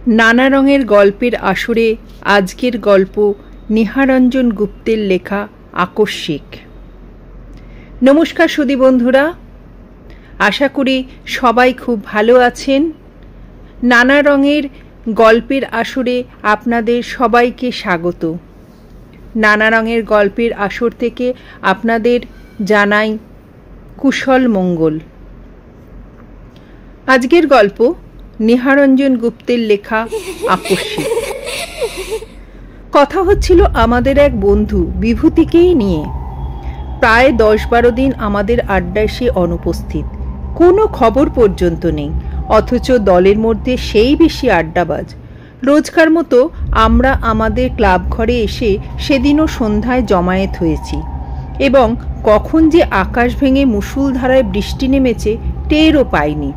নানা রঙের গল্পের আসরে আজকের গল্প নিহারঞ্জন গুপ্তের লেখা আকস্মিক। নমস্কার সুধী বন্ধুরা, আশা করি সবাই খুব ভালো আছেন। নানা রঙের গল্পের আসরে আপনাদের সবাইকে স্বাগত। নানা রঙের গল্পের আসর থেকে আপনাদের জানাই কুশল মঙ্গল। আজকের গল্প নিহারঞ্জন গুপ্তের লেখা আকস্মিক। কথা হচ্ছিল আমাদের এক বন্ধু বিভূতিকেই নিয়ে। প্রায় 10-12 দিন আমাদের আড্ডায় সে অনুপস্থিত, কোনো খবর পর্যন্ত নেই, অথচ দলের মধ্যে সেই বেশি আড্ডাবাজ। রোজকার মতো আমরা আমাদের ক্লাব ঘরে এসে সেদিনও সন্ধ্যায় জমায়েত হয়েছি এবং কখন যে আকাশ ভেঙে মুষলধারায় বৃষ্টি নেমেছে টেরও পাইনি।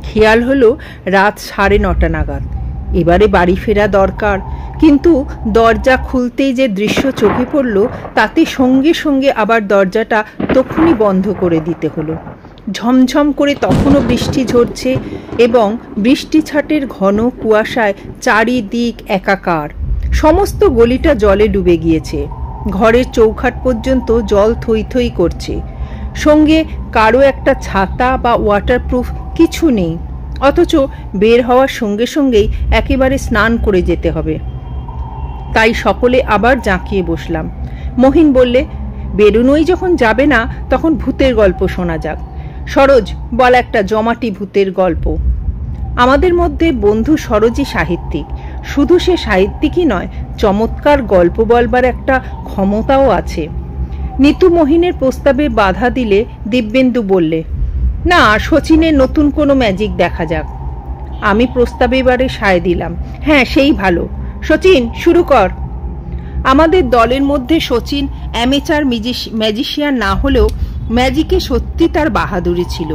খেয়াল হলো রাত 9:30 নাগাদ। এবারে বাড়ি ফেরা দরকার, কিন্তু দরজা খুলতেই যে দৃশ্য চোখে পড়ল তাতে সঙ্গে সঙ্গে আবার দরজাটা তখনই বন্ধ করে দিতে হলো। ঝমঝম করে তখনও বৃষ্টি ঝরছে এবং বৃষ্টি ছাটের ঘন কুয়াশায় চারিদিক একাকার। সমস্ত গলিটা জলে ডুবে গিয়েছে, ঘরের চৌখাট পর্যন্ত জল থই থই করছে। সঙ্গে কারো একটা ছাতা বা ওয়াটারপ্রুফ কিছু নেই, অথচ বের হওয়ার সঙ্গে সঙ্গেই একেবারে স্নান করে যেতে হবে। তাই সকলে আবার জাঁকিয়ে বসলাম। মহিন বললে, বেরোনোই যখন যাবে না তখন ভূতের গল্প শোনা যাক। সরোজ, বল একটা জমাটি ভূতের গল্প। আমাদের মধ্যে বন্ধু সরোজই সাহিত্যিক। শুধু সে সাহিত্যিকই নয়, চমৎকার গল্প বলবার একটা ক্ষমতাও আছে। নিতু মহিনের প্রস্তাবে বাধা দিলে দিব্যেন্দু বললে, না, শচীনের নতুন কোনো ম্যাজিক দেখা যাক। আমি প্রস্তাবে এবারে সায় দিলাম, হ্যাঁ সেই ভালো। শচীন, শুরু কর। আমাদের দলের মধ্যে শচীন অ্যামেচার ম্যাজিশিয়ান না হলেও ম্যাজিকে সত্যি তার বাহাদুরি ছিল।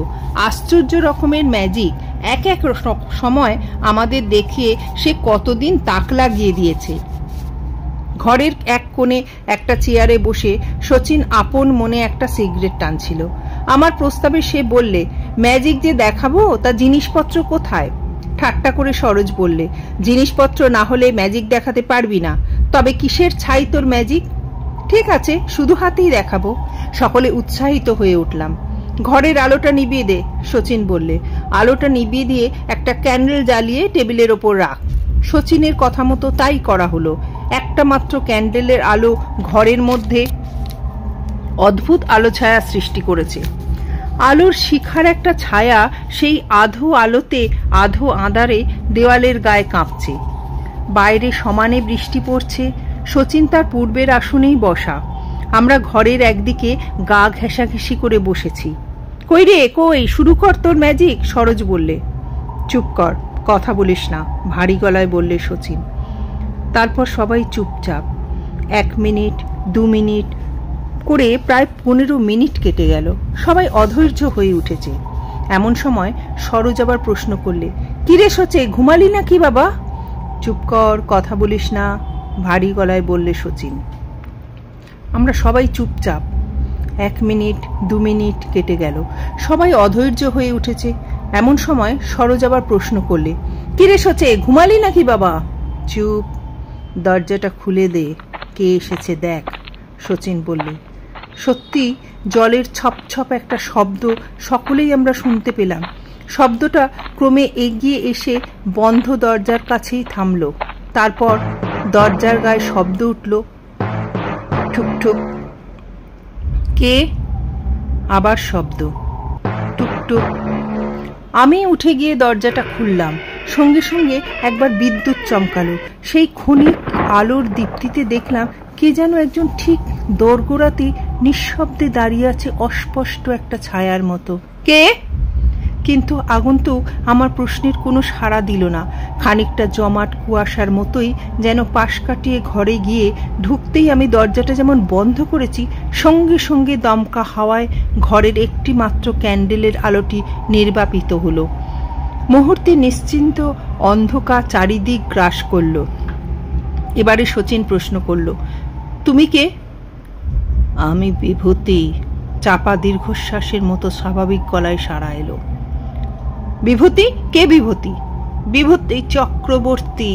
আশ্চর্য রকমের ম্যাজিক এক এক সময় আমাদের দেখিয়ে সে কতদিন তাক লাগিয়ে দিয়েছে। ঘরের এক কোণে একটা চেয়ারে বসে শচীন আপন মনে একটা সিগারেট টানছিল। আমার প্রস্তাবে সে বললে, ম্যাজিক যে দেখাবো তা জিনিসপত্র কোথায়? ঠাট্টা করে সরোজ বললে, জিনিসপত্র না হলে ম্যাজিক দেখাতে পারবি না। তবে কিসের ছাই তোর ম্যাজিক? ঠিক আছে, শুধু হাতেই দেখাবো। সকলে উৎসাহিত হয়ে উঠলাম। ঘরের আলোটা নিভিয়ে দে, শচীন বললে। আলোটা নিভিয়ে দিয়ে একটা ক্যান্ডেল জ্বালিয়ে টেবিলের ওপর রাখ। শচীনের কথা মতো তাই করা হলো। একটা মাত্র ক্যান্ডেলের আলো ঘরের মধ্যে অদ্ভুত আলো ছায়া সৃষ্টি করেছে। আলোর শিখার একটা ছায়া সেই আধো আলোতে আধো আঁধারে দেওয়ালের গায়ে কাঁপছে। বাইরে সমানে বৃষ্টি পড়ছে। শচীন তার পূর্বের আসনেই বসা। আমরা ঘরের একদিকে গা ঘেঁষাঘেঁষি করে বসেছি। কই রে, কই, শুরু কর তোর ম্যাজিক, সরোজ বললে। চুপ কর, কথা বলিস না, ভারী গলায় বললে শচীন। তারপর সবাই চুপচাপ। 1 মিনিট, 2 মিনিট করে প্রায় 15 মিনিট কেটে গেল। সবাই অধৈর্য হয়ে উঠেছে। এমন সময় সরোজ আবার প্রশ্ন করলে, কিরে সচে, ঘুমালি নাকি বাবা? চুপ কর, কথা বলিস না, ভারী গলায় বললে শচীন। আমরা সবাই চুপচাপ। 1 মিনিট, 2 মিনিট কেটে গেল। সবাই অধৈর্য হয়ে উঠেছে। এমন সময় সরোজ আবার প্রশ্ন করলে, কিরে সচে, ঘুমালি নাকি বাবা? চুপ, দরজাটা খুলে দে, কে এসেছে দেখ, শচীন বললে। সত্যি জলের ছপ ছপ একটা শব্দ সকলেই আমরা শুনতে পেলাম। শব্দটা ক্রমে এগিয়ে এসে বন্ধ দরজার কাছেই থামল। তারপর দরজার গায়ে শব্দ উঠল, ঠুকঠুক। কে? আবার শব্দ, টুকটুক। আমি উঠে গিয়ে দরজাটা খুললাম। সঙ্গে সঙ্গে একবার বিদ্যুৎ চমকালো। সেই ক্ষণিক আলোর দীপ্তিতে দেখলাম কে যেন একজন ঠিক দোরগোড়াতে নিঃশব্দে দাঁড়িয়ে আছে, অস্পষ্ট একটা ছায়ার মতো। কে? কিন্তু আগন্তুক আমার প্রশ্নের কোনো সাড়া দিল না। খানিকটা জমাট কুয়াশার মতোই যেন পাশ কাটিয়ে ঘরে গিয়ে ঢুকতেই আমি দরজাটা যেমন বন্ধ করেছি, সঙ্গে সঙ্গে দমকা হাওয়ায় ঘরের একটি মাত্র ক্যান্ডেলের আলোটি নির্বাপিত হলো। মুহূর্তে নিশ্চিন্ত অন্ধকার চারিদিক গ্রাস করল। এবারে শচীন প্রশ্ন করল, তুমি কে? আমি বিভূতি। চাপা দীর্ঘশ্বাসের মতো স্বাভাবিক গলায় সাড়া এলো। বিভূতি? কে বিভূতি? বিভূতি চক্রবর্তী।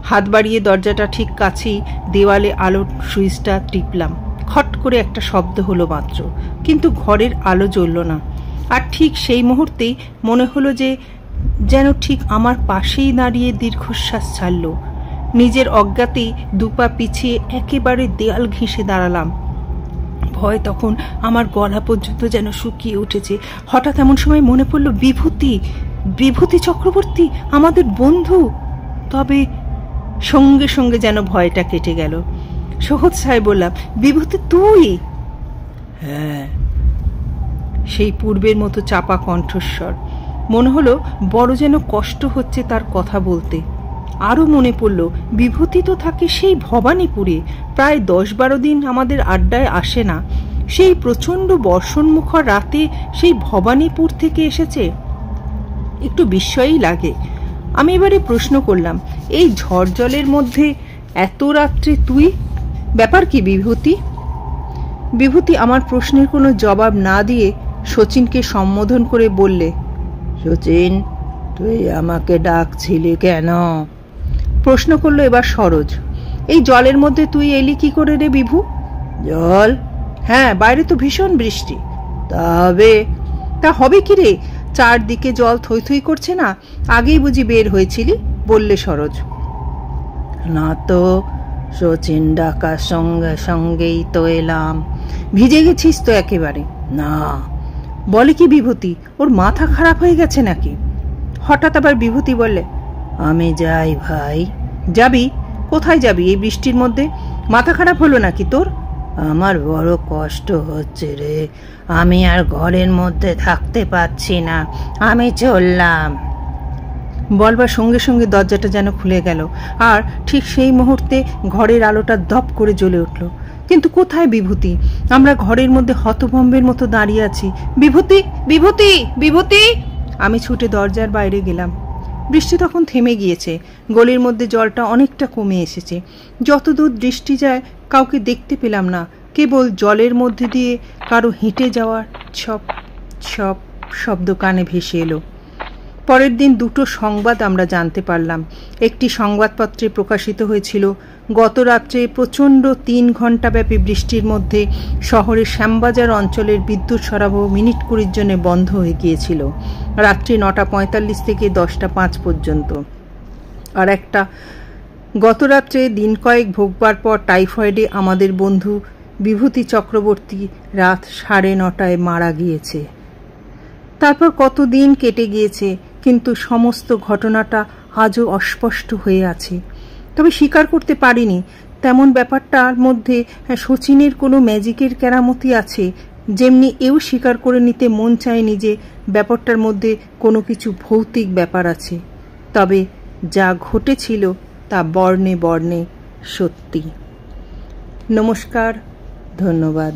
হাত বাড়িয়ে দরজাটা ঠিক কাছেই দেওয়ালে আলোর সুইচটা টিপলাম। খট করে একটা শব্দ হলো মাত্র, কিন্তু ঘরের আলো জ্বলল না। আর ঠিক সেই মুহূর্তেই মনে হলো যেন ঠিক আমার পাশেই দাঁড়িয়ে দীর্ঘশ্বাস ছাড়ল। নিজের অজ্ঞাতেই দুপা পিছিয়ে একেবারে দেয়াল ঘেঁষে দাঁড়ালাম। ভয় তখন আমার গলা পর্যন্ত যেন শুকিয়ে উঠেছে। হঠাৎ এমন সময় মনে পড়ল বিভূতি চক্রবর্তী, আমাদের বন্ধু। তবে সঙ্গে সঙ্গে যেন ভয়টা কেটে গেল। সহজ সাহেব বললাম, বিভূতি তুই? হ্যাঁ। সেই পূর্বের মতো চাপা কণ্ঠস্বর। মনে হলো বড় যেন কষ্ট হচ্ছে তার কথা বলতে। আরও মনে পড়ল বিভূতি তো থাকে সেই ভবানীপুরে, প্রায় 10-12 দিন আমাদের আড্ডায় আসে না। সেই প্রচণ্ড বর্ষণমুখর রাতে সেই ভবানীপুর থেকে এসেছে। একটু বিস্ময়ই লাগে। আমি এবারে প্রশ্ন করলাম, এই ঝড় জলের মধ্যে এত রাত্রে তুই? ব্যাপার কি বিভূতি? বিভূতি আমার প্রশ্নের কোনো জবাব না দিয়ে শচীনকে সম্বোধন করে বললে, শচীন, তুই আমাকে ডাকছিলি কেন? প্রশ্ন করলো এবার সরোজ, এই জলের মধ্যে তুই এলি কি করে রে বিভু? জল? হ্যাঁ, বাইরে তো ভীষণ বৃষ্টি। তা হবে কি রে, চারদিকে জল থই থই করছে না? আগেই বুঝি বের হয়েছিলি? বললে সরোজ। না তো, শচীন ডাকার সঙ্গে সঙ্গেই তো এলাম। ভিজে গেছিস তো একেবারে? না। বলে কি বিভূতি, ওর মাথা খারাপ হয়ে গেছে নাকি? হঠাৎ আবার বিভূতি বললে, আমি যাই ভাই। যাবি? কোথায় যাবি এই বৃষ্টির মধ্যে? মাথা খারাপ হলো নাকি তোর? আমার বড় কষ্ট হচ্ছে রে, আমি আর ঘরের মধ্যে থাকতে পারছি না, আমি চললাম। বলবার সঙ্গে সঙ্গে দরজাটা যেন খুলে গেল, আর ঠিক সেই মুহূর্তে ঘরের আলোটা দপ করে জ্বলে উঠল। কিন্তু কোথায় বিভূতি? আমরা ঘরের মধ্যে হতভম্বের মতো দাঁড়িয়ে আছি। বিভূতি, বিভূতি, বিভূতি! আমি ছুটে দরজার বাইরে গেলাম। বৃষ্টি তখন থেমে গিয়েছে। গলির মধ্যে জলটা অনেকটা কমে এসেছে। যতদূর দৃষ্টি যায় কাউকে দেখতে পেলাম না, কেবল জলের মধ্যে দিয়ে কারো হেঁটে যাওয়ার ছপ ছপ শব্দ কানে ভেসে এলো। পরের দিন দুটো সংবাদ আমরা জানতে পারলাম। একটি সংবাদপত্রে প্রকাশিত হয়েছিল, গত রাত্রে প্রচণ্ড 3 ঘণ্টাব্যাপী বৃষ্টির মধ্যে শহরের শ্যামবাজার অঞ্চলের বিদ্যুৎ সরবরাহ মিনিট 20 জন্য বন্ধ হয়ে গিয়েছিল, রাত্রি 9:45 থেকে 10:05 পর্যন্ত। আর একটা, গত রাত্রে দিন কয়েক ভোগবার পর টাইফয়েডে আমাদের বন্ধু বিভূতি চক্রবর্তী রাত 9:30 মারা গিয়েছে। তারপর কত দিন কেটে গিয়েছে, কিন্তু সমস্ত ঘটনাটা আজও অস্পষ্ট হয়ে আছে। তবে স্বীকার করতে পারিনি তেমন ব্যাপারটার মধ্যে শচীনের কোনো ম্যাজিকের কেরামতি আছে, যেমনি এও স্বীকার করে নিতে মন চায়নি যে ব্যাপারটার মধ্যে কোনো কিছু ভৌতিক ব্যাপার আছে। তবে যা ঘটেছিল তা বর্ণে বর্ণে সত্যি। নমস্কার, ধন্যবাদ।